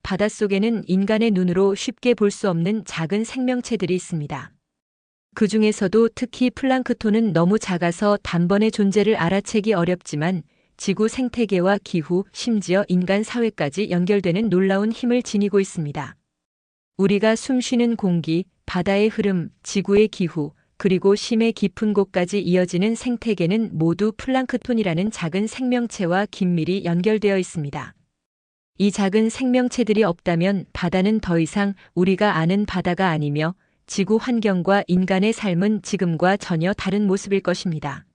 바닷속에는 인간의 눈으로 쉽게 볼 수 없는 작은 생명체들이 있습니다. 그 중에서도 특히 플랑크톤은 너무 작아서 단번에 존재를 알아채기 어렵지만 지구 생태계와 기후, 심지어 인간 사회까지 연결되는 놀라운 힘을 지니고 있습니다. 우리가 숨쉬는 공기, 바다의 흐름, 지구의 기후, 그리고 심해 깊은 곳까지 이어지는 생태계는 모두 플랑크톤이라는 작은 생명체와 긴밀히 연결되어 있습니다. 이 작은 생명체들이 없다면 바다는 더 이상 우리가 아는 바다가 아니며 지구 환경과 인간의 삶은 지금과 전혀 다른 모습일 것입니다.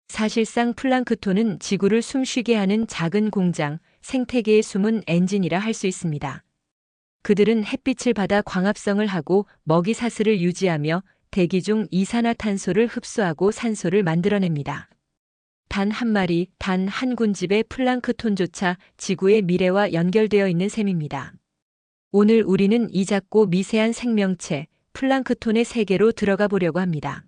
사실상 플랑크톤은 지구를 숨쉬게 하는 작은 공장, 생태계의 숨은 엔진이라 할 수 있습니다. 그들은 햇빛을 받아 광합성을 하고 먹이 사슬을 유지하며 대기 중 이산화탄소를 흡수하고 산소를 만들어냅니다. 단 한 마리, 단 한 군집의 플랑크톤조차 지구의 미래와 연결되어 있는 셈입니다. 오늘 우리는 이 작고 미세한 생명체, 플랑크톤의 세계로 들어가 보려고 합니다.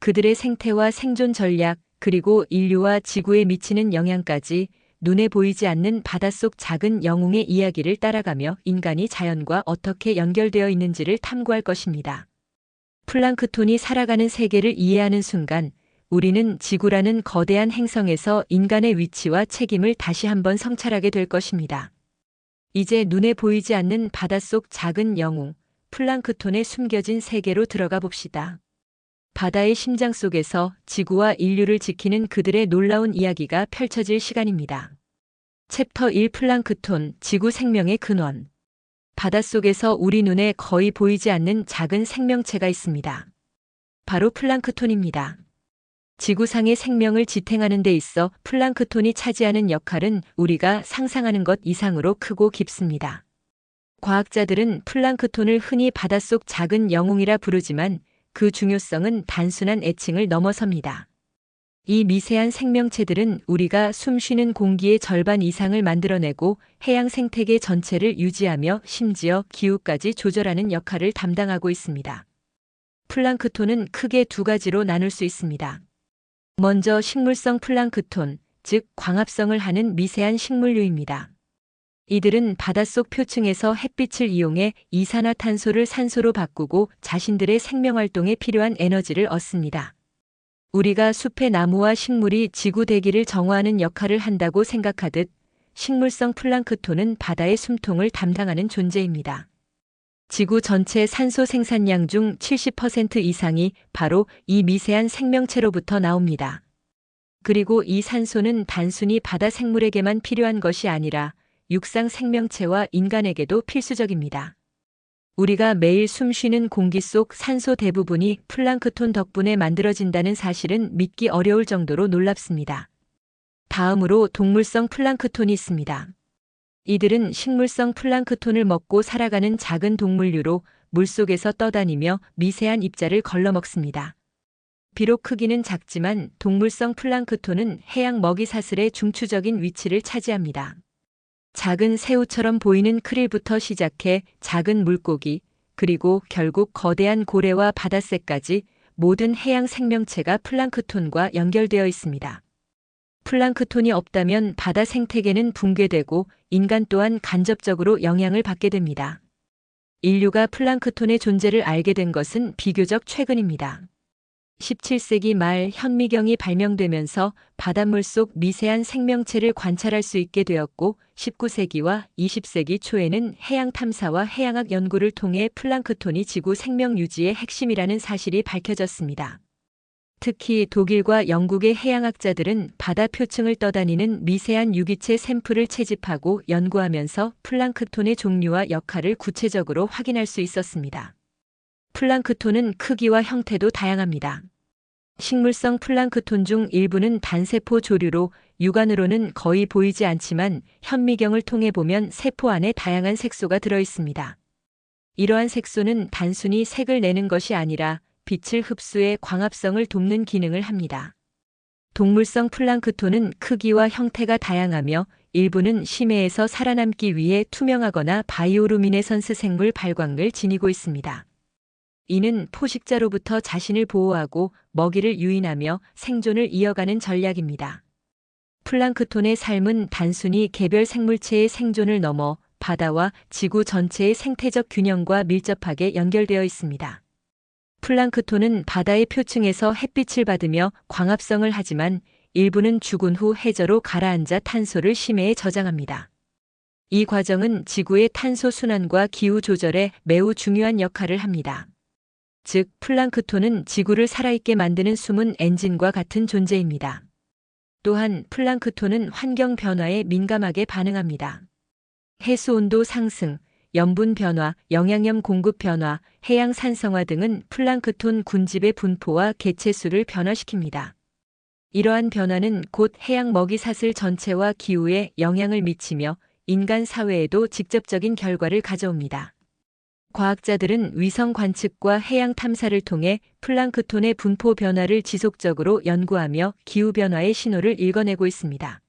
그들의 생태와 생존 전략, 그리고 인류와 지구에 미치는 영향까지 눈에 보이지 않는 바닷속 작은 영웅의 이야기를 따라가며 인간이 자연과 어떻게 연결되어 있는지를 탐구할 것입니다. 플랑크톤이 살아가는 세계를 이해하는 순간 우리는 지구라는 거대한 행성에서 인간의 위치와 책임을 다시 한번 성찰하게 될 것입니다. 이제 눈에 보이지 않는 바닷속 작은 영웅, 플랑크톤의 숨겨진 세계로 들어가 봅시다. 바다의 심장 속에서 지구와 인류를 지키는 그들의 놀라운 이야기가 펼쳐질 시간입니다. 챕터 1 플랑크톤, 지구 생명의 근원. 바닷속에서 우리 눈에 거의 보이지 않는 작은 생명체가 있습니다. 바로 플랑크톤입니다. 지구상의 생명을 지탱하는 데 있어 플랑크톤이 차지하는 역할은 우리가 상상하는 것 이상으로 크고 깊습니다. 과학자들은 플랑크톤을 흔히 바닷속 작은 영웅이라 부르지만 그 중요성은 단순한 애칭을 넘어섭니다. 이 미세한 생명체들은 우리가 숨쉬는 공기의 절반 이상을 만들어내고 해양 생태계 전체를 유지하며 심지어 기후까지 조절하는 역할을 담당하고 있습니다. 플랑크톤은 크게 두 가지로 나눌 수 있습니다. 먼저 식물성 플랑크톤, 즉 광합성을 하는 미세한 식물류입니다. 이들은 바닷속 표층에서 햇빛을 이용해 이산화탄소를 산소로 바꾸고 자신들의 생명활동에 필요한 에너지를 얻습니다. 우리가 숲의 나무와 식물이 지구 대기를 정화하는 역할을 한다고 생각하듯 식물성 플랑크톤은 바다의 숨통을 담당하는 존재입니다. 지구 전체 산소 생산량 중 70% 이상이 바로 이 미세한 생명체로부터 나옵니다. 그리고 이 산소는 단순히 바다 생물에게만 필요한 것이 아니라 육상 생명체와 인간에게도 필수적입니다. 우리가 매일 숨쉬는 공기 속 산소 대부분이 플랑크톤 덕분에 만들어진다는 사실은 믿기 어려울 정도로 놀랍습니다. 다음으로 동물성 플랑크톤이 있습니다. 이들은 식물성 플랑크톤을 먹고 살아가는 작은 동물류로 물속에서 떠다니며 미세한 입자를 걸러먹습니다. 비록 크기는 작지만 동물성 플랑크톤은 해양 먹이 사슬의 중추적인 위치를 차지합니다. 작은 새우처럼 보이는 크릴부터 시작해 작은 물고기, 그리고 결국 거대한 고래와 바다새까지 모든 해양 생명체가 플랑크톤과 연결되어 있습니다. 플랑크톤이 없다면 바다 생태계는 붕괴되고 인간 또한 간접적으로 영향을 받게 됩니다. 인류가 플랑크톤의 존재를 알게 된 것은 비교적 최근입니다. 17세기 말 현미경이 발명되면서 바닷물 속 미세한 생명체를 관찰할 수 있게 되었고 19세기와 20세기 초에는 해양 탐사와 해양학 연구를 통해 플랑크톤이 지구 생명 유지의 핵심이라는 사실이 밝혀졌습니다. 특히 독일과 영국의 해양학자들은 바다 표층을 떠다니는 미세한 유기체 샘플을 채집하고 연구하면서 플랑크톤의 종류와 역할을 구체적으로 확인할 수 있었습니다. 플랑크톤은 크기와 형태도 다양합니다. 식물성 플랑크톤 중 일부는 단세포 조류로 육안으로는 거의 보이지 않지만 현미경을 통해 보면 세포 안에 다양한 색소가 들어 있습니다. 이러한 색소는 단순히 색을 내는 것이 아니라 빛을 흡수해 광합성을 돕는 기능을 합니다. 동물성 플랑크톤은 크기와 형태가 다양하며 일부는 심해에서 살아남기 위해 투명하거나 바이오루미네선스 생물 발광을 지니고 있습니다. 이는 포식자로부터 자신을 보호하고 먹이를 유인하며 생존을 이어가는 전략입니다. 플랑크톤의 삶은 단순히 개별 생물체의 생존을 넘어 바다와 지구 전체의 생태적 균형과 밀접하게 연결되어 있습니다. 플랑크톤은 바다의 표층에서 햇빛을 받으며 광합성을 하지만 일부는 죽은 후 해저로 가라앉아 탄소를 심해에 저장합니다. 이 과정은 지구의 탄소 순환과 기후 조절에 매우 중요한 역할을 합니다. 즉, 플랑크톤은 지구를 살아있게 만드는 숨은 엔진과 같은 존재입니다. 또한 플랑크톤은 환경 변화에 민감하게 반응합니다. 해수 온도 상승, 염분 변화, 영양염 공급 변화, 해양 산성화 등은 플랑크톤 군집의 분포와 개체수를 변화시킵니다. 이러한 변화는 곧 해양 먹이사슬 전체와 기후에 영향을 미치며 인간 사회에도 직접적인 결과를 가져옵니다. 과학자들은 위성 관측과 해양 탐사를 통해 플랑크톤의 분포 변화를 지속적으로 연구하며 기후변화의 신호를 읽어내고 있습니다.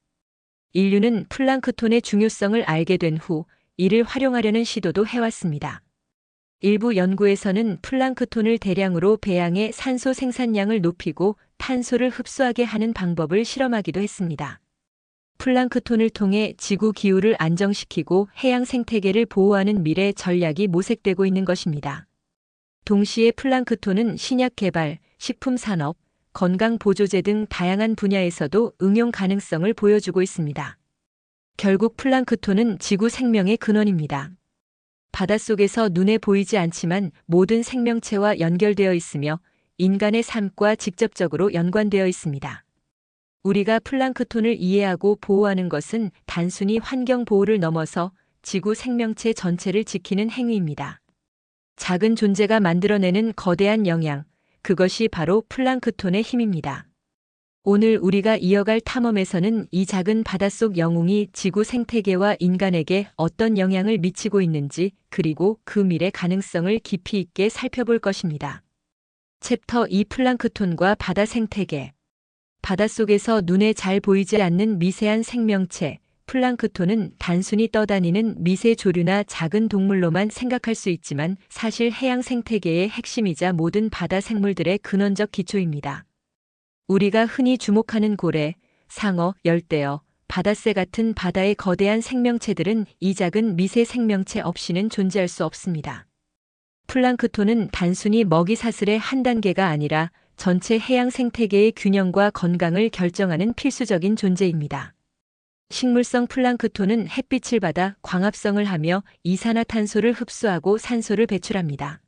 인류는 플랑크톤의 중요성을 알게 된 후 이를 활용하려는 시도도 해왔습니다. 일부 연구에서는 플랑크톤을 대량으로 배양해 산소 생산량을 높이고 탄소를 흡수하게 하는 방법을 실험하기도 했습니다. 플랑크톤을 통해 지구 기후를 안정시키고 해양 생태계를 보호하는 미래 전략이 모색되고 있는 것입니다. 동시에 플랑크톤은 신약 개발, 식품 산업, 건강 보조제 등 다양한 분야에서도 응용 가능성을 보여주고 있습니다. 결국 플랑크톤은 지구 생명의 근원입니다. 바닷속에서 눈에 보이지 않지만 모든 생명체와 연결되어 있으며 인간의 삶과 직접적으로 연관되어 있습니다. 우리가 플랑크톤을 이해하고 보호하는 것은 단순히 환경 보호를 넘어서 지구 생명체 전체를 지키는 행위입니다. 작은 존재가 만들어내는 거대한 영향, 그것이 바로 플랑크톤의 힘입니다. 오늘 우리가 이어갈 탐험에서는 이 작은 바닷속 영웅이 지구 생태계와 인간에게 어떤 영향을 미치고 있는지, 그리고 그 미래 가능성을 깊이 있게 살펴볼 것입니다. 챕터 2 플랑크톤과 바다 생태계. 바닷속에서 눈에 잘 보이지 않는 미세한 생명체, 플랑크톤은 단순히 떠다니는 미세 조류나 작은 동물로만 생각할 수 있지만 사실 해양 생태계의 핵심이자 모든 바다 생물들의 근원적 기초입니다. 우리가 흔히 주목하는 고래, 상어, 열대어, 바다새 같은 바다의 거대한 생명체들은 이 작은 미세 생명체 없이는 존재할 수 없습니다. 플랑크톤은 단순히 먹이 사슬의 한 단계가 아니라 전체 해양 생태계의 균형과 건강을 결정하는 필수적인 존재입니다. 식물성 플랑크톤은 햇빛을 받아 광합성을 하며 이산화탄소를 흡수하고 산소를 배출합니다.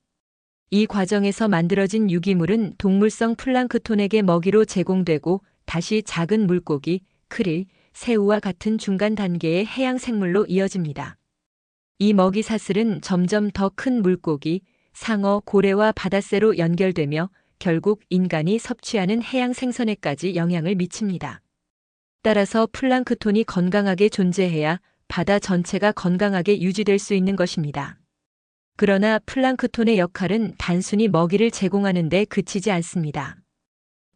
이 과정에서 만들어진 유기물은 동물성 플랑크톤에게 먹이로 제공되고 다시 작은 물고기, 크릴, 새우와 같은 중간 단계의 해양 생물로 이어집니다. 이 먹이 사슬은 점점 더 큰 물고기, 상어, 고래와 바다새로 연결되며 결국 인간이 섭취하는 해양 생선에까지 영향을 미칩니다. 따라서 플랑크톤이 건강하게 존재해야 바다 전체가 건강하게 유지될 수 있는 것입니다. 그러나 플랑크톤의 역할은 단순히 먹이를 제공하는 데 그치지 않습니다.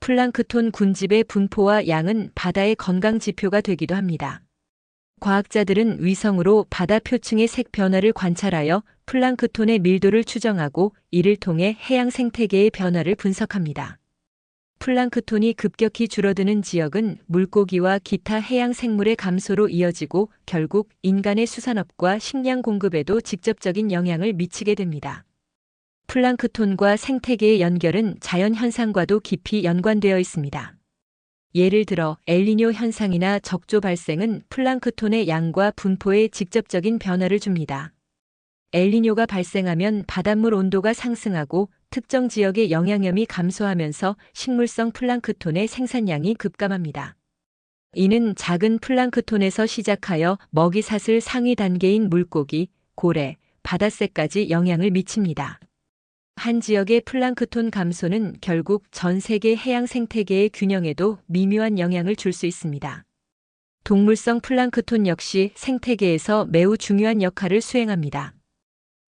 플랑크톤 군집의 분포와 양은 바다의 건강 지표가 되기도 합니다. 과학자들은 위성으로 바다 표층의 색 변화를 관찰하여 플랑크톤의 밀도를 추정하고 이를 통해 해양 생태계의 변화를 분석합니다. 플랑크톤이 급격히 줄어드는 지역은 물고기와 기타 해양 생물의 감소로 이어지고 결국 인간의 수산업과 식량 공급에도 직접적인 영향을 미치게 됩니다. 플랑크톤과 생태계의 연결은 자연 현상과도 깊이 연관되어 있습니다. 예를 들어 엘니뇨 현상이나 적조 발생은 플랑크톤의 양과 분포에 직접적인 변화를 줍니다. 엘니뇨가 발생하면 바닷물 온도가 상승하고 특정 지역의 영양염이 감소하면서 식물성 플랑크톤의 생산량이 급감합니다. 이는 작은 플랑크톤에서 시작하여 먹이 사슬 상위 단계인 물고기, 고래, 바다새까지 영향을 미칩니다. 한 지역의 플랑크톤 감소는 결국 전 세계 해양 생태계의 균형에도 미묘한 영향을 줄 수 있습니다. 동물성 플랑크톤 역시 생태계에서 매우 중요한 역할을 수행합니다.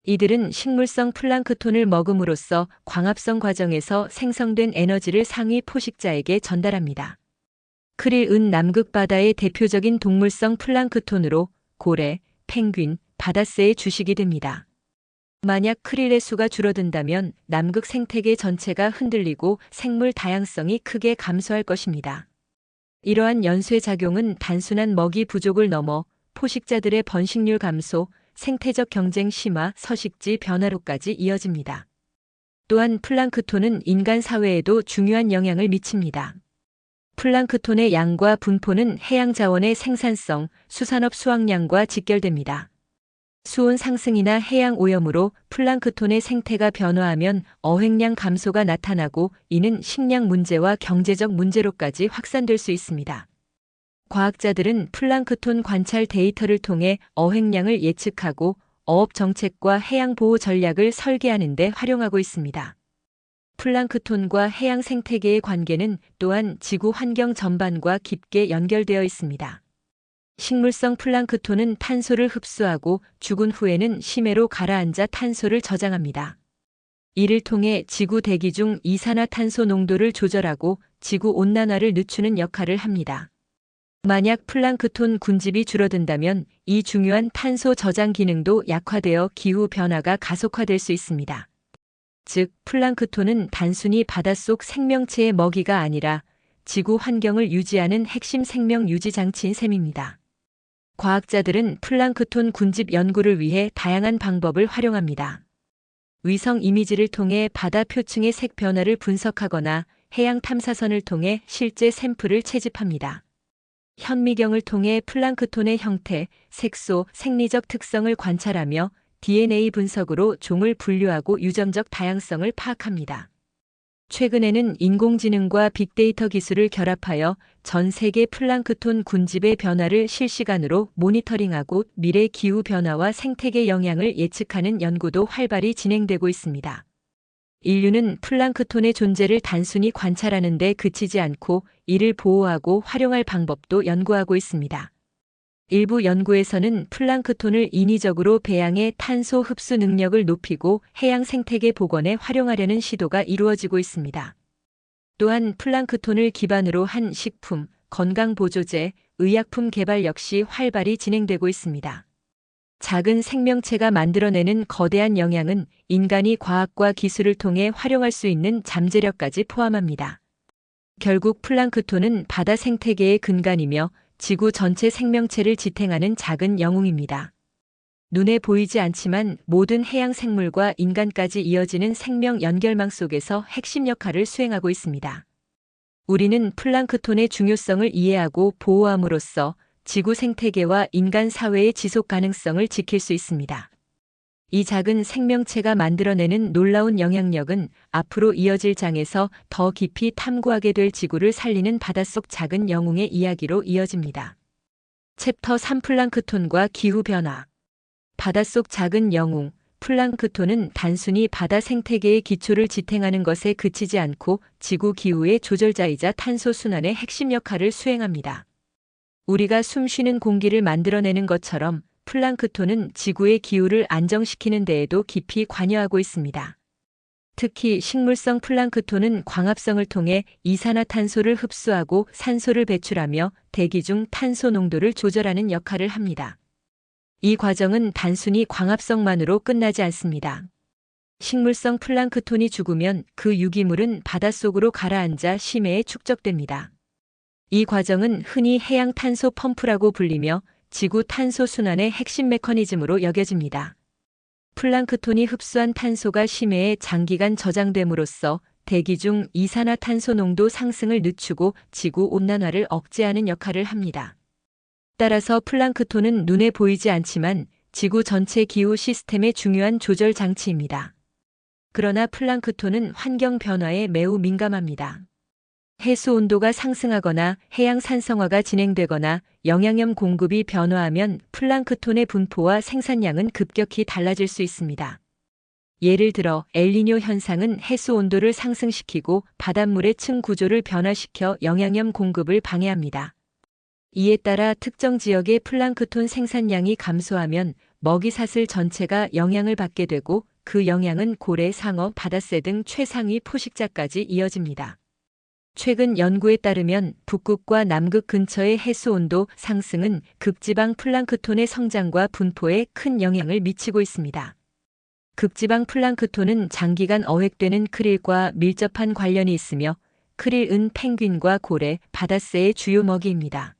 이들은 식물성 플랑크톤을 먹음으로써 광합성 과정에서 생성된 에너지를 상위 포식자에게 전달합니다. 크릴은 남극 바다의 대표적인 동물성 플랑크톤으로 고래, 펭귄, 바다새의 주식이 됩니다. 만약 크릴의 수가 줄어든다면 남극 생태계 전체가 흔들리고 생물 다양성이 크게 감소할 것입니다. 이러한 연쇄 작용은 단순한 먹이 부족을 넘어 포식자들의 번식률 감소, 생태적 경쟁 심화, 서식지 변화로까지 이어집니다. 또한 플랑크톤은 인간 사회에도 중요한 영향을 미칩니다. 플랑크톤의 양과 분포는 해양 자원의 생산성, 수산업 수확량과 직결됩니다. 수온 상승이나 해양 오염으로 플랑크톤의 생태가 변화하면 어획량 감소가 나타나고 이는 식량 문제와 경제적 문제로까지 확산될 수 있습니다. 과학자들은 플랑크톤 관찰 데이터를 통해 어획량을 예측하고 어업 정책과 해양 보호 전략을 설계하는 데 활용하고 있습니다. 플랑크톤과 해양 생태계의 관계는 또한 지구 환경 전반과 깊게 연결되어 있습니다. 식물성 플랑크톤은 탄소를 흡수하고 죽은 후에는 심해로 가라앉아 탄소를 저장합니다. 이를 통해 지구 대기 중 이산화탄소 농도를 조절하고 지구 온난화를 늦추는 역할을 합니다. 만약 플랑크톤 군집이 줄어든다면 이 중요한 탄소 저장 기능도 약화되어 기후 변화가 가속화될 수 있습니다. 즉, 플랑크톤은 단순히 바닷속 생명체의 먹이가 아니라 지구 환경을 유지하는 핵심 생명 유지 장치인 셈입니다. 과학자들은 플랑크톤 군집 연구를 위해 다양한 방법을 활용합니다. 위성 이미지를 통해 바다 표층의 색 변화를 분석하거나 해양 탐사선을 통해 실제 샘플을 채집합니다. 현미경을 통해 플랑크톤의 형태, 색소, 생리적 특성을 관찰하며 DNA 분석으로 종을 분류하고 유전적 다양성을 파악합니다. 최근에는 인공지능과 빅데이터 기술을 결합하여 전 세계 플랑크톤 군집의 변화를 실시간으로 모니터링하고 미래 기후 변화와 생태계 영향을 예측하는 연구도 활발히 진행되고 있습니다. 인류는 플랑크톤의 존재를 단순히 관찰하는 데 그치지 않고 이를 보호하고 활용할 방법도 연구하고 있습니다. 일부 연구에서는 플랑크톤을 인위적으로 배양해 탄소 흡수 능력을 높이고 해양 생태계 복원에 활용하려는 시도가 이루어지고 있습니다. 또한 플랑크톤을 기반으로 한 식품, 건강보조제, 의약품 개발 역시 활발히 진행되고 있습니다. 작은 생명체가 만들어내는 거대한 영향은 인간이 과학과 기술을 통해 활용할 수 있는 잠재력까지 포함합니다. 결국 플랑크톤은 바다 생태계의 근간이며 지구 전체 생명체를 지탱하는 작은 영웅입니다. 눈에 보이지 않지만 모든 해양 생물과 인간까지 이어지는 생명 연결망 속에서 핵심 역할을 수행하고 있습니다. 우리는 플랑크톤의 중요성을 이해하고 보호함으로써 지구 생태계와 인간 사회의 지속 가능성을 지킬 수 있습니다. 이 작은 생명체가 만들어내는 놀라운 영향력은 앞으로 이어질 장에서 더 깊이 탐구하게 될 지구를 살리는 바닷속 작은 영웅의 이야기로 이어집니다. 챕터 3 플랑크톤과 기후변화. 바닷속 작은 영웅, 플랑크톤은 단순히 바다 생태계의 기초를 지탱하는 것에 그치지 않고 지구 기후의 조절자이자 탄소 순환의 핵심 역할을 수행합니다. 우리가 숨쉬는 공기를 만들어내는 것처럼 플랑크톤은 지구의 기후를 안정시키는 데에도 깊이 관여하고 있습니다. 특히 식물성 플랑크톤은 광합성을 통해 이산화탄소를 흡수하고 산소를 배출하며 대기 중 탄소 농도를 조절하는 역할을 합니다. 이 과정은 단순히 광합성만으로 끝나지 않습니다. 식물성 플랑크톤이 죽으면 그 유기물은 바닷속으로 가라앉아 심해에 축적됩니다. 이 과정은 흔히 해양 탄소 펌프라고 불리며 지구 탄소 순환의 핵심 메커니즘으로 여겨집니다. 플랑크톤이 흡수한 탄소가 심해에 장기간 저장됨으로써 대기 중 이산화탄소 농도 상승을 늦추고 지구 온난화를 억제하는 역할을 합니다. 따라서 플랑크톤은 눈에 보이지 않지만 지구 전체 기후 시스템의 중요한 조절 장치입니다. 그러나 플랑크톤은 환경 변화에 매우 민감합니다. 해수 온도가 상승하거나 해양 산성화가 진행되거나 영양염 공급이 변화하면 플랑크톤의 분포와 생산량은 급격히 달라질 수 있습니다. 예를 들어 엘니뇨 현상은 해수 온도를 상승시키고 바닷물의 층 구조를 변화시켜 영양염 공급을 방해합니다. 이에 따라 특정 지역의 플랑크톤 생산량이 감소하면 먹이사슬 전체가 영향을 받게 되고 그 영향은 고래, 상어, 바다새 등 최상위 포식자까지 이어집니다. 최근 연구에 따르면 북극과 남극 근처의 해수 온도 상승은 극지방 플랑크톤의 성장과 분포에 큰 영향을 미치고 있습니다. 극지방 플랑크톤은 장기간 어획되는 크릴과 밀접한 관련이 있으며 크릴은 펭귄과 고래, 바다새의 주요 먹이입니다.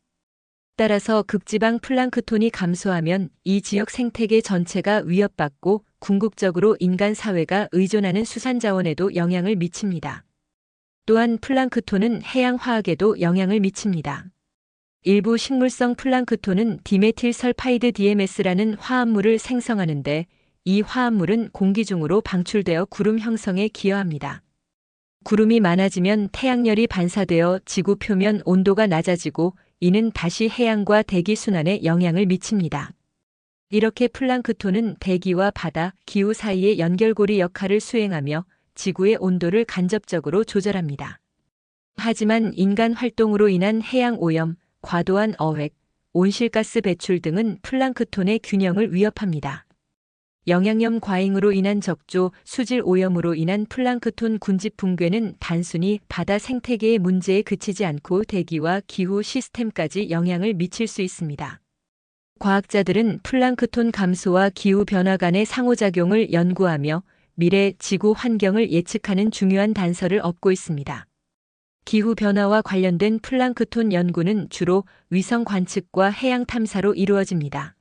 따라서 극지방 플랑크톤이 감소하면 이 지역 생태계 전체가 위협받고 궁극적으로 인간 사회가 의존하는 수산자원에도 영향을 미칩니다. 또한 플랑크톤은 해양 화학에도 영향을 미칩니다. 일부 식물성 플랑크톤은 디메틸설파이드 DMS라는 화합물을 생성하는데 이 화합물은 공기 중으로 방출되어 구름 형성에 기여합니다. 구름이 많아지면 태양열이 반사되어 지구 표면 온도가 낮아지고 이는 다시 해양과 대기 순환에 영향을 미칩니다. 이렇게 플랑크톤은 대기와 바다, 기후 사이의 연결고리 역할을 수행하며 지구의 온도를 간접적으로 조절합니다. 하지만 인간 활동으로 인한 해양 오염, 과도한 어획, 온실가스 배출 등은 플랑크톤의 균형을 위협합니다. 영양염 과잉으로 인한 적조, 수질 오염으로 인한 플랑크톤 군집 붕괴는 단순히 바다 생태계의 문제에 그치지 않고 대기와 기후 시스템까지 영향을 미칠 수 있습니다. 과학자들은 플랑크톤 감소와 기후 변화 간의 상호작용을 연구하며 미래 지구 환경을 예측하는 중요한 단서를 얻고 있습니다. 기후 변화와 관련된 플랑크톤 연구는 주로 위성 관측과 해양 탐사로 이루어집니다.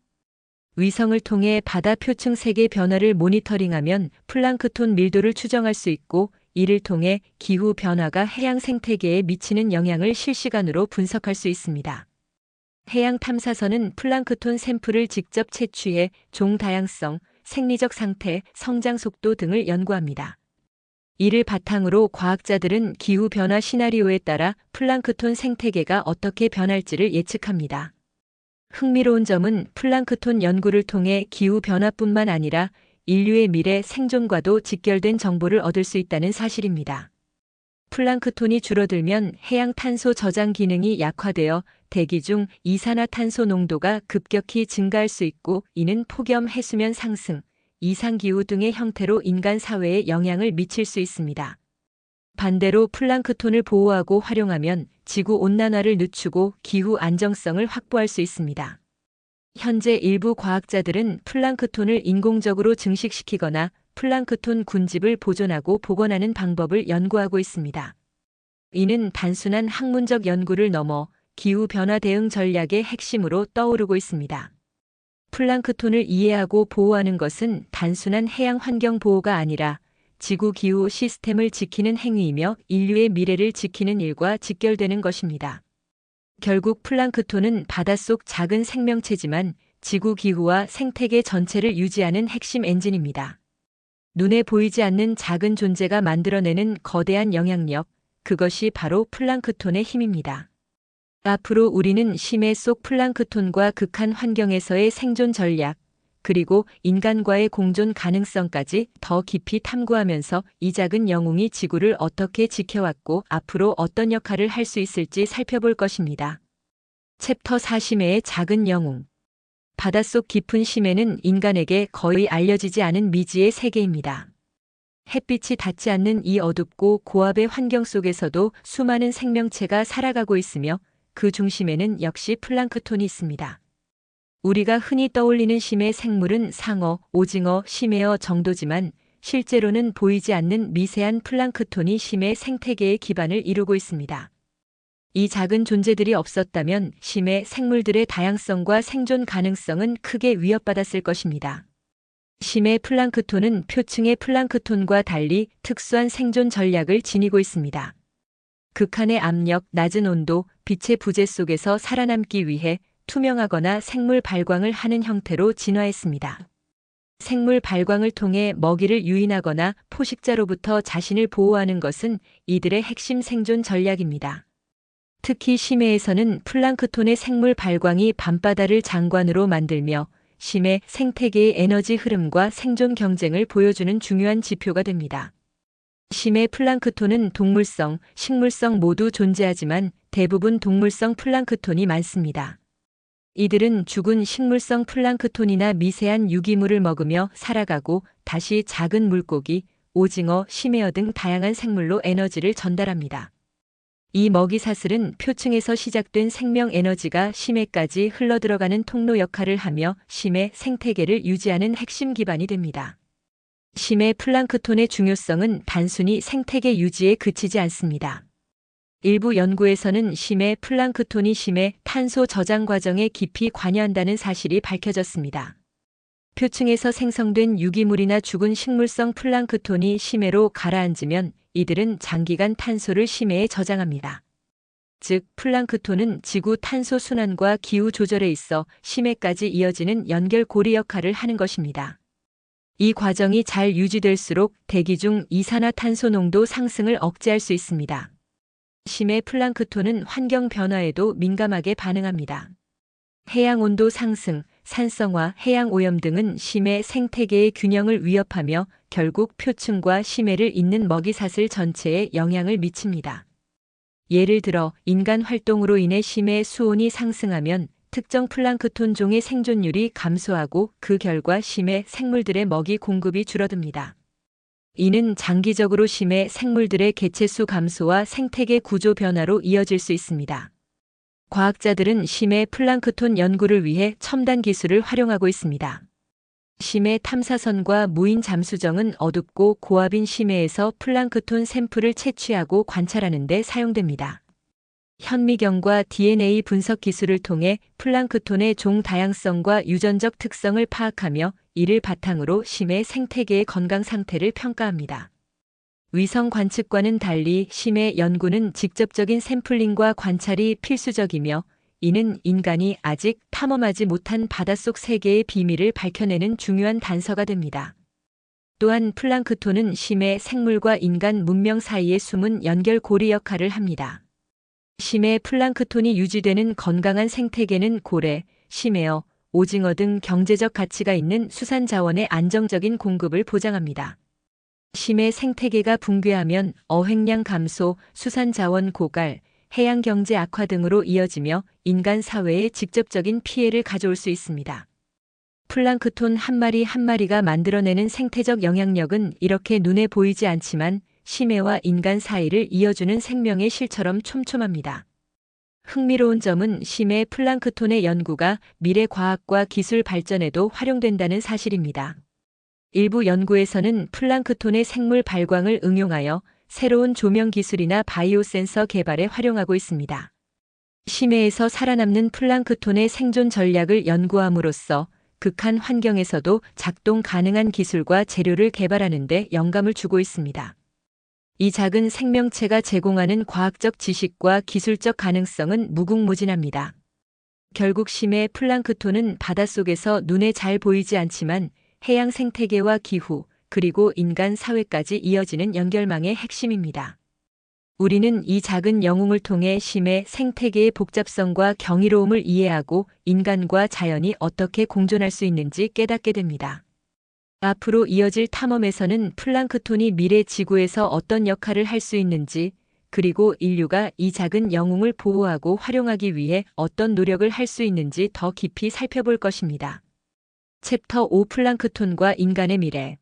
위성을 통해 바다 표층 세계 변화를 모니터링하면 플랑크톤 밀도를 추정할 수 있고 이를 통해 기후 변화가 해양 생태계에 미치는 영향을 실시간으로 분석할 수 있습니다. 해양 탐사선은 플랑크톤 샘플을 직접 채취해 종 다양성, 생리적 상태, 성장 속도 등을 연구합니다. 이를 바탕으로 과학자들은 기후 변화 시나리오에 따라 플랑크톤 생태계가 어떻게 변할지를 예측합니다. 흥미로운 점은 플랑크톤 연구를 통해 기후 변화뿐만 아니라 인류의 미래 생존과도 직결된 정보를 얻을 수 있다는 사실입니다. 플랑크톤이 줄어들면 해양 탄소 저장 기능이 약화되어 대기 중 이산화탄소 농도가 급격히 증가할 수 있고 이는 폭염 해수면 상승, 이상기후 등의 형태로 인간 사회에 영향을 미칠 수 있습니다. 반대로 플랑크톤을 보호하고 활용하면 지구 온난화를 늦추고 기후 안정성을 확보할 수 있습니다. 현재 일부 과학자들은 플랑크톤을 인공적으로 증식시키거나 플랑크톤 군집을 보존하고 복원하는 방법을 연구하고 있습니다. 이는 단순한 학문적 연구를 넘어 기후 변화 대응 전략의 핵심으로 떠오르고 있습니다. 플랑크톤을 이해하고 보호하는 것은 단순한 해양 환경 보호가 아니라 지구 기후 시스템을 지키는 행위이며 인류의 미래를 지키는 일과 직결되는 것입니다. 결국 플랑크톤은 바닷속 작은 생명체지만 지구 기후와 생태계 전체를 유지하는 핵심 엔진입니다. 눈에 보이지 않는 작은 존재가 만들어내는 거대한 영향력, 그것이 바로 플랑크톤의 힘입니다. 앞으로 우리는 심해 속 플랑크톤과 극한 환경에서의 생존 전략, 그리고 인간과의 공존 가능성까지 더 깊이 탐구하면서 이 작은 영웅이 지구를 어떻게 지켜왔고 앞으로 어떤 역할을 할 수 있을지 살펴볼 것입니다. 챕터 4 심해의 작은 영웅. 바닷속 깊은 심해는 인간에게 거의 알려지지 않은 미지의 세계입니다. 햇빛이 닿지 않는 이 어둡고 고압의 환경 속에서도 수많은 생명체가 살아가고 있으며 그 중심에는 역시 플랑크톤이 있습니다. 우리가 흔히 떠올리는 심해 생물은 상어, 오징어, 심해어 정도지만 실제로는 보이지 않는 미세한 플랑크톤이 심해 생태계의 기반을 이루고 있습니다. 이 작은 존재들이 없었다면 심해 생물들의 다양성과 생존 가능성은 크게 위협받았을 것입니다. 심해 플랑크톤은 표층의 플랑크톤과 달리 특수한 생존 전략을 지니고 있습니다. 극한의 압력, 낮은 온도, 빛의 부재 속에서 살아남기 위해 투명하거나 생물 발광을 하는 형태로 진화했습니다. 생물 발광을 통해 먹이를 유인하거나 포식자로부터 자신을 보호하는 것은 이들의 핵심 생존 전략입니다. 특히 심해에서는 플랑크톤의 생물 발광이 밤바다를 장관으로 만들며 심해 생태계의 에너지 흐름과 생존 경쟁을 보여주는 중요한 지표가 됩니다. 심해 플랑크톤은 동물성, 식물성 모두 존재하지만 대부분 동물성 플랑크톤이 많습니다. 이들은 죽은 식물성 플랑크톤이나 미세한 유기물을 먹으며 살아가고 다시 작은 물고기, 오징어, 심해어 등 다양한 생물로 에너지를 전달합니다. 이 먹이사슬은 표층에서 시작된 생명 에너지가 심해까지 흘러들어가는 통로 역할을 하며 심해 생태계를 유지하는 핵심 기반이 됩니다. 심해 플랑크톤의 중요성은 단순히 생태계 유지에 그치지 않습니다. 일부 연구에서는 심해 플랑크톤이 심해 탄소 저장 과정에 깊이 관여한다는 사실이 밝혀졌습니다. 표층에서 생성된 유기물이나 죽은 식물성 플랑크톤이 심해로 가라앉으면 이들은 장기간 탄소를 심해에 저장합니다. 즉, 플랑크톤은 지구 탄소 순환과 기후 조절에 있어 심해까지 이어지는 연결고리 역할을 하는 것입니다. 이 과정이 잘 유지될수록 대기 중 이산화탄소 농도 상승을 억제할 수 있습니다. 심해 플랑크톤은 환경 변화에도 민감하게 반응합니다. 해양 온도 상승, 산성화, 해양 오염 등은 심해 생태계의 균형을 위협하며 결국 표층과 심해를 잇는 먹이사슬 전체에 영향을 미칩니다. 예를 들어 인간 활동으로 인해 심해 수온이 상승하면 특정 플랑크톤 종의 생존율이 감소하고 그 결과 심해 생물들의 먹이 공급이 줄어듭니다. 이는 장기적으로 심해 생물들의 개체수 감소와 생태계 구조 변화로 이어질 수 있습니다. 과학자들은 심해 플랑크톤 연구를 위해 첨단 기술을 활용하고 있습니다. 심해 탐사선과 무인 잠수정은 어둡고 고압인 심해에서 플랑크톤 샘플을 채취하고 관찰하는 데 사용됩니다. 현미경과 DNA 분석 기술을 통해 플랑크톤의 종 다양성과 유전적 특성을 파악하며 이를 바탕으로 심해 생태계의 건강 상태를 평가합니다. 위성 관측과는 달리 심해 연구는 직접적인 샘플링과 관찰이 필수적이며 이는 인간이 아직 탐험하지 못한 바닷속 세계의 비밀을 밝혀내는 중요한 단서가 됩니다. 또한 플랑크톤은 심해 생물과 인간 문명 사이의 숨은 연결고리 역할을 합니다. 심해 플랑크톤이 유지되는 건강한 생태계는 고래, 심해어, 오징어 등 경제적 가치가 있는 수산 자원의 안정적인 공급을 보장합니다. 심해 생태계가 붕괴하면 어획량 감소, 수산 자원 고갈, 해양 경제 악화 등으로 이어지며 인간 사회에 직접적인 피해를 가져올 수 있습니다. 플랑크톤 한 마리 한 마리가 만들어내는 생태적 영향력은 이렇게 눈에 보이지 않지만 심해와 인간 사이를 이어주는 생명의 실처럼 촘촘합니다. 흥미로운 점은 심해 플랑크톤의 연구가 미래 과학과 기술 발전에도 활용된다는 사실입니다. 일부 연구에서는 플랑크톤의 생물 발광을 응용하여 새로운 조명 기술이나 바이오 센서 개발에 활용하고 있습니다. 심해에서 살아남는 플랑크톤의 생존 전략을 연구함으로써 극한 환경에서도 작동 가능한 기술과 재료를 개발하는 데 영감을 주고 있습니다. 이 작은 생명체가 제공하는 과학적 지식과 기술적 가능성은 무궁무진합니다. 결국 심해 플랑크톤은 바닷속에서 눈에 잘 보이지 않지만 해양 생태계와 기후, 그리고 인간 사회까지 이어지는 연결망의 핵심입니다. 우리는 이 작은 영웅을 통해 심해 생태계의 복잡성과 경이로움을 이해하고 인간과 자연이 어떻게 공존할 수 있는지 깨닫게 됩니다. 앞으로 이어질 탐험에서는 플랑크톤이 미래 지구에서 어떤 역할을 할 수 있는지, 그리고 인류가 이 작은 영웅을 보호하고 활용하기 위해 어떤 노력을 할 수 있는지 더 깊이 살펴볼 것입니다. 챕터 5 플랑크톤과 인간의 미래.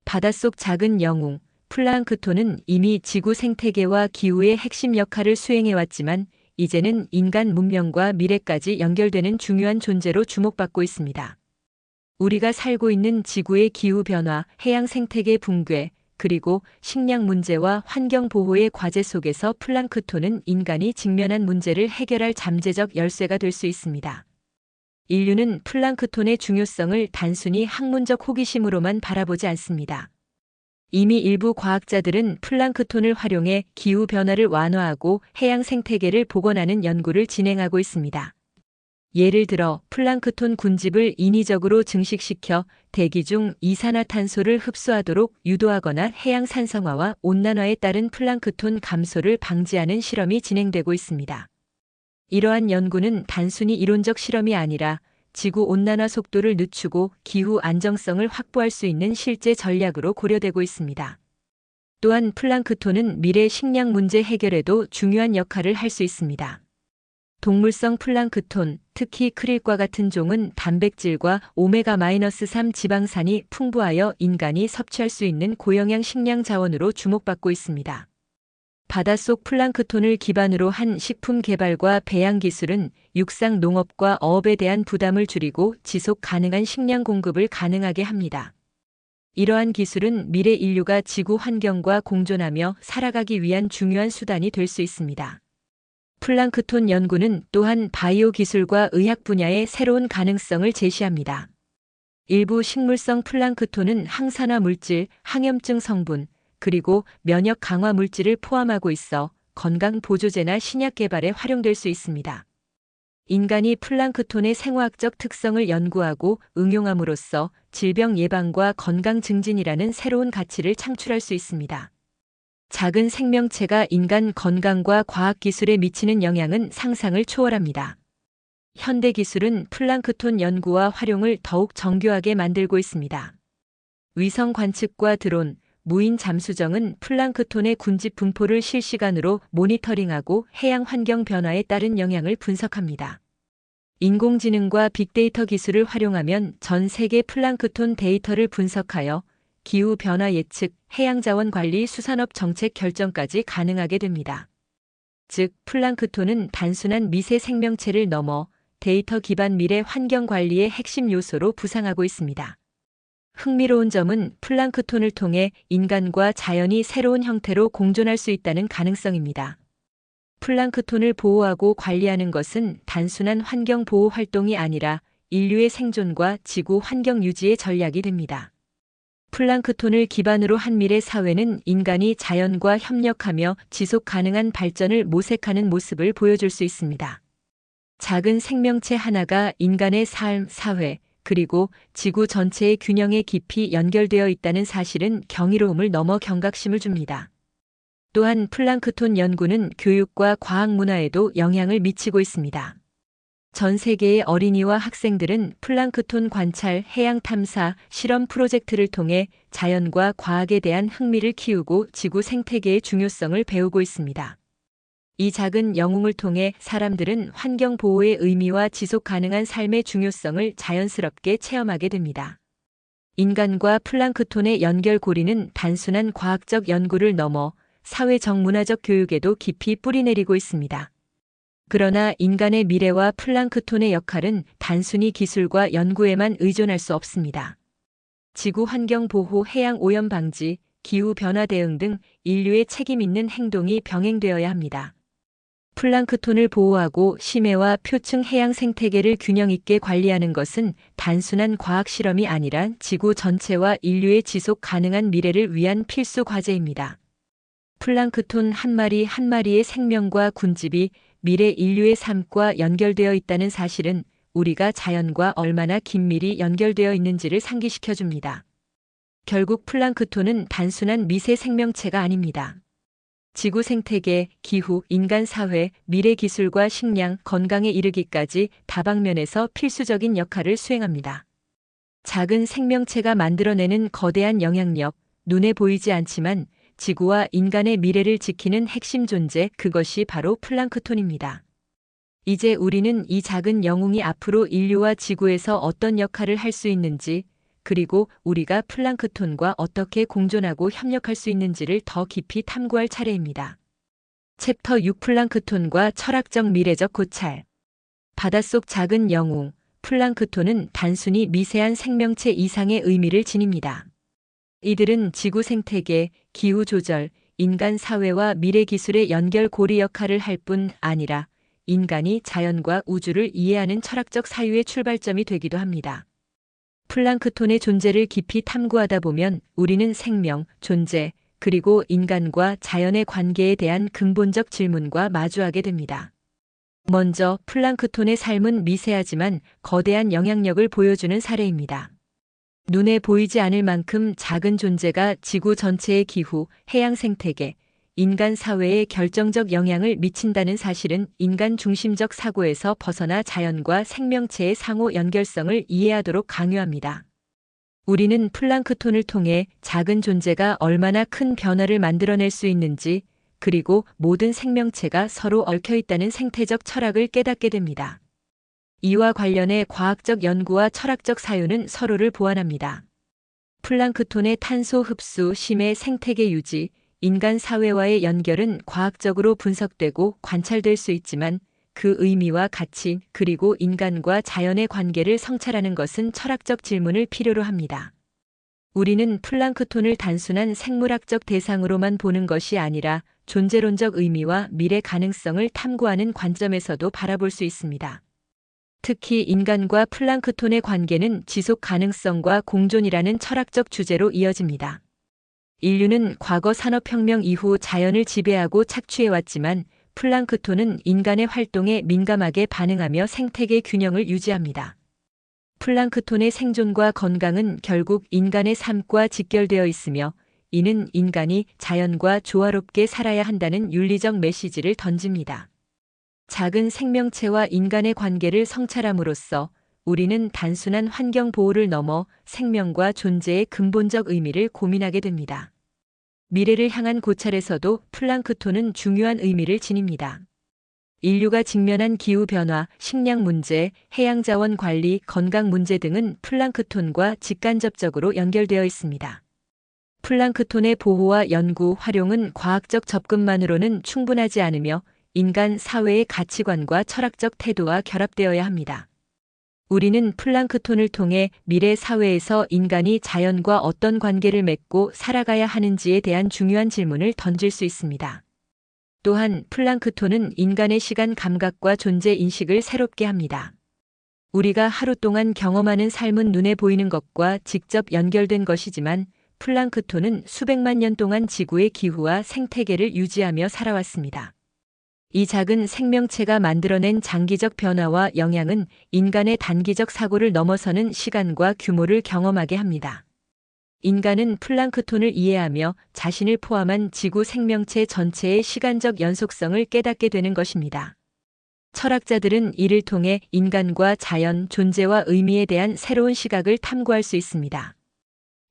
바닷속 작은 영웅, 플랑크톤은 이미 지구 생태계와 기후의 핵심 역할을 수행해왔지만 이제는 인간 문명과 미래까지 연결되는 중요한 존재로 주목받고 있습니다. 우리가 살고 있는 지구의 기후 변화, 해양 생태계 붕괴, 그리고 식량 문제와 환경 보호의 과제 속에서 플랑크톤은 인간이 직면한 문제를 해결할 잠재적 열쇠가 될 수 있습니다. 인류는 플랑크톤의 중요성을 단순히 학문적 호기심으로만 바라보지 않습니다. 이미 일부 과학자들은 플랑크톤을 활용해 기후 변화를 완화하고 해양 생태계를 복원하는 연구를 진행하고 있습니다. 예를 들어 플랑크톤 군집을 인위적으로 증식시켜 대기 중 이산화탄소를 흡수하도록 유도하거나 해양 산성화와 온난화에 따른 플랑크톤 감소를 방지하는 실험이 진행되고 있습니다. 이러한 연구는 단순히 이론적 실험이 아니라 지구 온난화 속도를 늦추고 기후 안정성을 확보할 수 있는 실제 전략으로 고려되고 있습니다. 또한 플랑크톤은 미래 식량 문제 해결에도 중요한 역할을 할 수 있습니다. 동물성 플랑크톤, 특히 크릴과 같은 종은 단백질과 오메가-3 지방산이 풍부하여 인간이 섭취할 수 있는 고영양 식량 자원으로 주목받고 있습니다. 바닷속 플랑크톤을 기반으로 한 식품 개발과 배양 기술은 육상 농업과 어업에 대한 부담을 줄이고 지속 가능한 식량 공급을 가능하게 합니다. 이러한 기술은 미래 인류가 지구 환경과 공존하며 살아가기 위한 중요한 수단이 될 수 있습니다. 플랑크톤 연구는 또한 바이오 기술과 의학 분야의 새로운 가능성을 제시합니다. 일부 식물성 플랑크톤은 항산화 물질, 항염증 성분, 그리고 면역 강화 물질을 포함하고 있어 건강 보조제나 신약 개발에 활용될 수 있습니다. 인간이 플랑크톤의 생화학적 특성을 연구하고 응용함으로써 질병 예방과 건강 증진이라는 새로운 가치를 창출할 수 있습니다. 작은 생명체가 인간 건강과 과학기술에 미치는 영향은 상상을 초월합니다. 현대 기술은 플랑크톤 연구와 활용을 더욱 정교하게 만들고 있습니다. 위성 관측과 드론, 무인 잠수정은 플랑크톤의 군집 분포를 실시간으로 모니터링하고 해양 환경 변화에 따른 영향을 분석합니다. 인공지능과 빅데이터 기술을 활용하면 전 세계 플랑크톤 데이터를 분석하여 기후 변화 예측, 해양 자원 관리, 수산업 정책 결정까지 가능하게 됩니다. 즉, 플랑크톤은 단순한 미세 생명체를 넘어 데이터 기반 미래 환경 관리의 핵심 요소로 부상하고 있습니다. 흥미로운 점은 플랑크톤을 통해 인간과 자연이 새로운 형태로 공존할 수 있다는 가능성입니다. 플랑크톤을 보호하고 관리하는 것은 단순한 환경 보호 활동이 아니라 인류의 생존과 지구 환경 유지의 전략이 됩니다. 플랑크톤을 기반으로 한 미래 사회는 인간이 자연과 협력하며 지속 가능한 발전을 모색하는 모습을 보여줄 수 있습니다. 작은 생명체 하나가 인간의 삶, 사회, 그리고 지구 전체의 균형에 깊이 연결되어 있다는 사실은 경이로움을 넘어 경각심을 줍니다. 또한 플랑크톤 연구는 교육과 과학 문화에도 영향을 미치고 있습니다. 전 세계의 어린이와 학생들은 플랑크톤 관찰, 해양 탐사, 실험 프로젝트를 통해 자연과 과학에 대한 흥미를 키우고 지구 생태계의 중요성을 배우고 있습니다. 이 작은 영웅을 통해 사람들은 환경 보호의 의미와 지속 가능한 삶의 중요성을 자연스럽게 체험하게 됩니다. 인간과 플랑크톤의 연결고리는 단순한 과학적 연구를 넘어 사회적 문화적 교육에도 깊이 뿌리내리고 있습니다. 그러나 인간의 미래와 플랑크톤의 역할은 단순히 기술과 연구에만 의존할 수 없습니다. 지구 환경 보호, 해양 오염 방지, 기후 변화 대응 등 인류의 책임 있는 행동이 병행되어야 합니다. 플랑크톤을 보호하고 심해와 표층 해양 생태계를 균형 있게 관리하는 것은 단순한 과학 실험이 아니라 지구 전체와 인류의 지속 가능한 미래를 위한 필수 과제입니다. 플랑크톤 한 마리 한 마리의 생명과 군집이 미래 인류의 삶과 연결되어 있다는 사실은 우리가 자연과 얼마나 긴밀히 연결되어 있는지를 상기시켜 줍니다. 결국 플랑크톤은 단순한 미세 생명체가 아닙니다. 지구 생태계, 기후, 인간 사회, 미래 기술과 식량, 건강에 이르기까지 다방면에서 필수적인 역할을 수행합니다. 작은 생명체가 만들어내는 거대한 영향력, 눈에 보이지 않지만 지구와 인간의 미래를 지키는 핵심 존재, 그것이 바로 플랑크톤입니다. 이제 우리는 이 작은 영웅이 앞으로 인류와 지구에서 어떤 역할을 할 수 있는지, 그리고 우리가 플랑크톤과 어떻게 공존하고 협력할 수 있는지를 더 깊이 탐구할 차례입니다. 챕터 6 플랑크톤과 철학적 미래적 고찰. 바닷속 작은 영웅, 플랑크톤은 단순히 미세한 생명체 이상의 의미를 지닙니다. 이들은 지구 생태계, 기후 조절, 인간 사회와 미래 기술의 연결고리 역할을 할 뿐 아니라 인간이 자연과 우주를 이해하는 철학적 사유의 출발점이 되기도 합니다. 플랑크톤의 존재를 깊이 탐구하다 보면 우리는 생명, 존재, 그리고 인간과 자연의 관계에 대한 근본적 질문과 마주하게 됩니다. 먼저 플랑크톤의 삶은 미세하지만 거대한 영향력을 보여주는 사례입니다. 눈에 보이지 않을 만큼 작은 존재가 지구 전체의 기후, 해양 생태계, 인간 사회에 결정적 영향을 미친다는 사실은 인간 중심적 사고에서 벗어나 자연과 생명체의 상호 연결성을 이해하도록 강요합니다. 우리는 플랑크톤을 통해 작은 존재가 얼마나 큰 변화를 만들어낼 수 있는지, 그리고 모든 생명체가 서로 얽혀 있다는 생태적 철학을 깨닫게 됩니다. 이와 관련해 과학적 연구와 철학적 사유는 서로를 보완합니다. 플랑크톤의 탄소 흡수, 심해 생태계 유지, 인간 사회와의 연결은 과학적으로 분석되고 관찰될 수 있지만 그 의미와 가치, 그리고 인간과 자연의 관계를 성찰하는 것은 철학적 질문을 필요로 합니다. 우리는 플랑크톤을 단순한 생물학적 대상으로만 보는 것이 아니라 존재론적 의미와 미래 가능성을 탐구하는 관점에서도 바라볼 수 있습니다. 특히 인간과 플랑크톤의 관계는 지속 가능성과 공존이라는 철학적 주제로 이어집니다. 인류는 과거 산업혁명 이후 자연을 지배하고 착취해왔지만 플랑크톤은 인간의 활동에 민감하게 반응하며 생태계 균형을 유지합니다. 플랑크톤의 생존과 건강은 결국 인간의 삶과 직결되어 있으며 이는 인간이 자연과 조화롭게 살아야 한다는 윤리적 메시지를 던집니다. 작은 생명체와 인간의 관계를 성찰함으로써 우리는 단순한 환경 보호를 넘어 생명과 존재의 근본적 의미를 고민하게 됩니다. 미래를 향한 고찰에서도 플랑크톤은 중요한 의미를 지닙니다. 인류가 직면한 기후변화, 식량 문제, 해양자원 관리, 건강 문제 등은 플랑크톤과 직간접적으로 연결되어 있습니다. 플랑크톤의 보호와 연구, 활용은 과학적 접근만으로는 충분하지 않으며 인간 사회의 가치관과 철학적 태도와 결합되어야 합니다. 우리는 플랑크톤을 통해 미래 사회에서 인간이 자연과 어떤 관계를 맺고 살아가야 하는지에 대한 중요한 질문을 던질 수 있습니다. 또한 플랑크톤은 인간의 시간 감각과 존재 인식을 새롭게 합니다. 우리가 하루 동안 경험하는 삶은 눈에 보이는 것과 직접 연결된 것이지만 플랑크톤은 수백만 년 동안 지구의 기후와 생태계를 유지하며 살아왔습니다. 이 작은 생명체가 만들어낸 장기적 변화와 영향은 인간의 단기적 사고를 넘어서는 시간과 규모를 경험하게 합니다. 인간은 플랑크톤을 이해하며 자신을 포함한 지구 생명체 전체의 시간적 연속성을 깨닫게 되는 것입니다. 철학자들은 이를 통해 인간과 자연, 존재와 의미에 대한 새로운 시각을 탐구할 수 있습니다.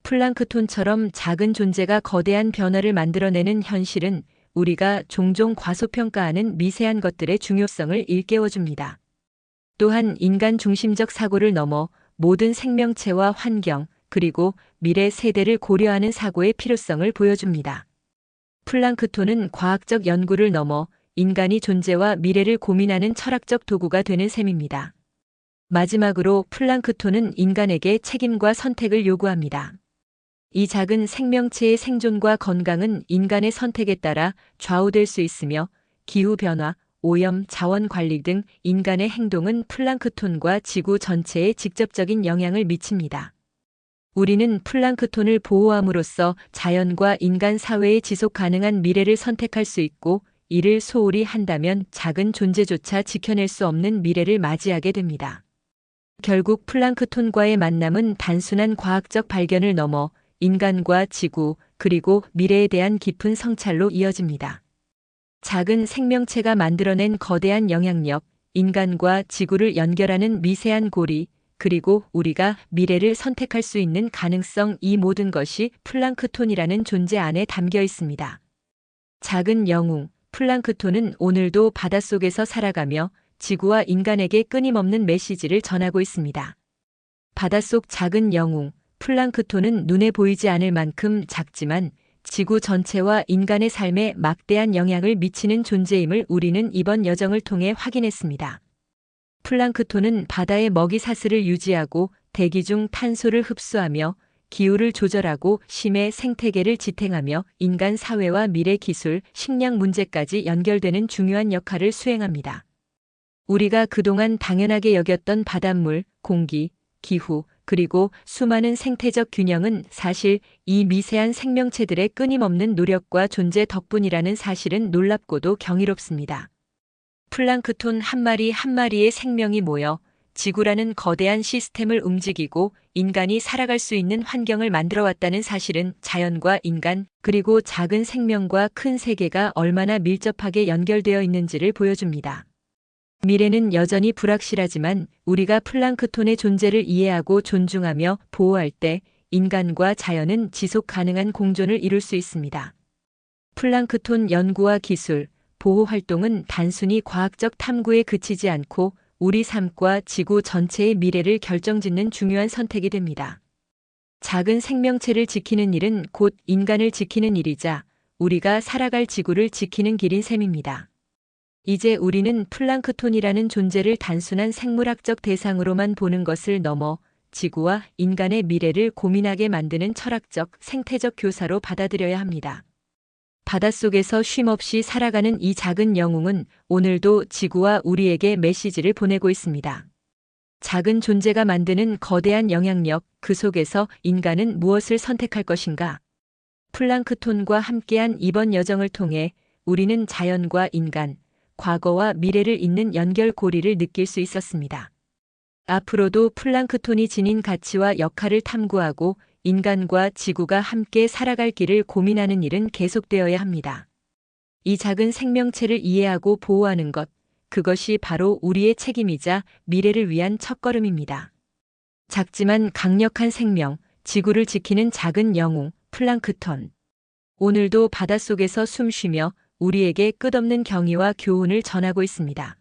플랑크톤처럼 작은 존재가 거대한 변화를 만들어내는 현실은 우리가 종종 과소평가하는 미세한 것들의 중요성을 일깨워줍니다. 또한 인간 중심적 사고를 넘어 모든 생명체와 환경, 그리고 미래 세대를 고려하는 사고의 필요성을 보여줍니다. 플랑크톤은 과학적 연구를 넘어 인간이 존재와 미래를 고민하는 철학적 도구가 되는 셈입니다. 마지막으로 플랑크톤은 인간에게 책임과 선택을 요구합니다. 이 작은 생명체의 생존과 건강은 인간의 선택에 따라 좌우될 수 있으며 기후변화, 오염, 자원 관리 등 인간의 행동은 플랑크톤과 지구 전체에 직접적인 영향을 미칩니다. 우리는 플랑크톤을 보호함으로써 자연과 인간 사회의 지속 가능한 미래를 선택할 수 있고 이를 소홀히 한다면 작은 존재조차 지켜낼 수 없는 미래를 맞이하게 됩니다. 결국 플랑크톤과의 만남은 단순한 과학적 발견을 넘어 인간과 지구, 그리고 미래에 대한 깊은 성찰로 이어집니다. 작은 생명체가 만들어낸 거대한 영향력, 인간과 지구를 연결하는 미세한 고리, 그리고 우리가 미래를 선택할 수 있는 가능성, 이 모든 것이 플랑크톤이라는 존재 안에 담겨 있습니다. 작은 영웅, 플랑크톤은 오늘도 바닷속에서 살아가며 지구와 인간에게 끊임없는 메시지를 전하고 있습니다. 바닷속 작은 영웅, 플랑크톤은 눈에 보이지 않을 만큼 작지만 지구 전체와 인간의 삶에 막대한 영향을 미치는 존재임을 우리는 이번 여정을 통해 확인했습니다. 플랑크톤은 바다의 먹이 사슬을 유지하고 대기 중 탄소를 흡수하며 기후를 조절하고 심해 생태계를 지탱하며 인간 사회와 미래 기술, 식량 문제까지 연결되는 중요한 역할을 수행합니다. 우리가 그동안 당연하게 여겼던 바닷물, 공기, 기후, 그리고 수많은 생태적 균형은 사실 이 미세한 생명체들의 끊임없는 노력과 존재 덕분이라는 사실은 놀랍고도 경이롭습니다. 플랑크톤 한 마리 한 마리의 생명이 모여 지구라는 거대한 시스템을 움직이고 인간이 살아갈 수 있는 환경을 만들어왔다는 사실은 자연과 인간, 그리고 작은 생명과 큰 세계가 얼마나 밀접하게 연결되어 있는지를 보여줍니다. 미래는 여전히 불확실하지만 우리가 플랑크톤의 존재를 이해하고 존중하며 보호할 때 인간과 자연은 지속 가능한 공존을 이룰 수 있습니다. 플랑크톤 연구와 기술, 보호 활동은 단순히 과학적 탐구에 그치지 않고 우리 삶과 지구 전체의 미래를 결정짓는 중요한 선택이 됩니다. 작은 생명체를 지키는 일은 곧 인간을 지키는 일이자 우리가 살아갈 지구를 지키는 길인 셈입니다. 이제 우리는 플랑크톤이라는 존재를 단순한 생물학적 대상으로만 보는 것을 넘어 지구와 인간의 미래를 고민하게 만드는 철학적, 생태적 교사로 받아들여야 합니다. 바닷속에서 쉼없이 살아가는 이 작은 영웅은 오늘도 지구와 우리에게 메시지를 보내고 있습니다. 작은 존재가 만드는 거대한 영향력, 그 속에서 인간은 무엇을 선택할 것인가? 플랑크톤과 함께한 이번 여정을 통해 우리는 자연과 인간, 과거와 미래를 잇는 연결고리를 느낄 수 있었습니다. 앞으로도 플랑크톤이 지닌 가치와 역할을 탐구하고 인간과 지구가 함께 살아갈 길을 고민하는 일은 계속되어야 합니다. 이 작은 생명체를 이해하고 보호하는 것, 그것이 바로 우리의 책임이자 미래를 위한 첫걸음입니다. 작지만 강력한 생명, 지구를 지키는 작은 영웅, 플랑크톤. 오늘도 바닷속에서 숨쉬며 우리에게 끝없는 경의와 교훈을 전하고 있습니다.